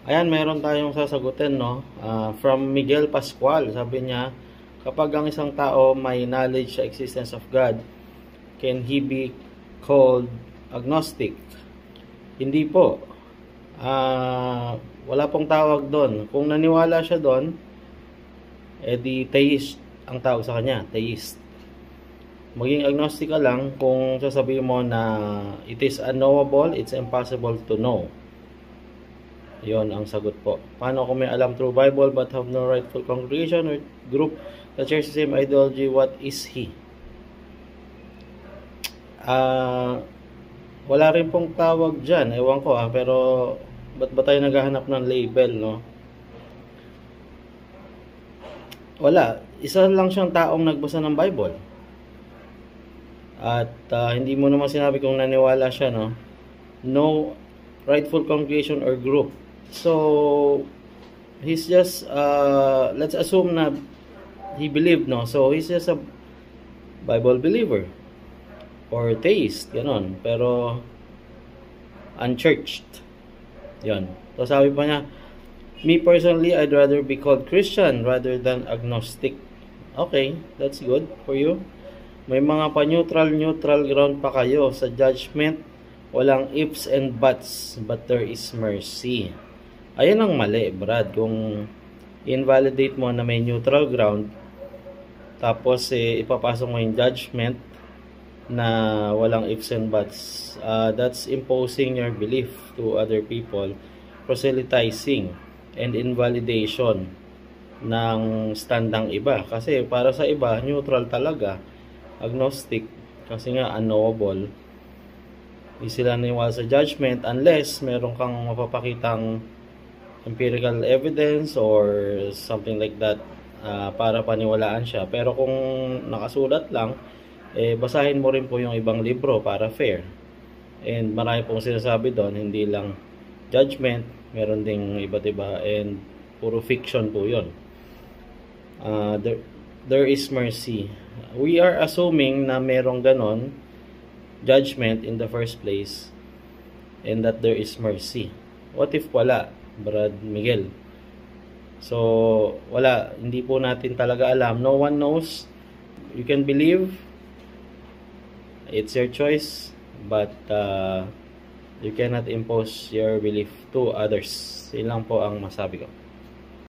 Ayan, meron tayong sasagutin, no? From Miguel Pascual, sabi niya, kapag ang isang tao may knowledge sa existence of God, can he be called agnostic? Hindi po. Wala pong tawag doon. Kung naniwala siya doon, edi theist ang tawag sa kanya, theist. Maging agnostic ka lang kung sasabihin mo na it is unknowable, it's impossible to know. Yon ang sagot po. Paano kung may alam through Bible but have no rightful congregation or group that shares the same ideology? What is he? Wala rin pong tawag dyan. Ewan ko pero ba't ba tayo naghahanap ng label, no? Wala. Isa lang siyang taong nagbasa ng Bible. At hindi mo naman sinabi kung naniwala siya, no? No rightful congregation or group. So, he's just, let's assume na he believed, no? So, he's just a Bible believer. Or theist, ganon. Pero, unchurched. Yan. So, sabi pa niya, me personally, I'd rather be called Christian rather than agnostic. Okay, that's good for you. May mga pa-neutral ground pa kayo sa judgment. Walang ifs and buts, but there is mercy. Ayan ang mali, Brad. Kung invalidate mo na may neutral ground, tapos ipapasok mo yung judgment na walang ifs and buts, that's imposing your belief to other people, proselytizing and invalidation ng standang iba. Kasi para sa iba, neutral talaga, agnostic, kasi nga unknowable. Hindi sila naniwala sa judgment unless meron kang mapapakitang empirical evidence or something like that para paniwalaan siya. Pero kung nakasulat lang, basahin mo rin po yung ibang libro para fair. And marami pong sinasabi doon, hindi lang judgment, meron ding iba't iba, and puro fiction po yun. There is mercy. We are assuming na merong ganon judgment in the first place and that there is mercy. What if wala, Brad Miguel? So, wala. Hindi po natin talaga alam. No one knows. You can believe. It's your choice. But, you cannot impose your belief to others. Yun lang po ang masabi ko.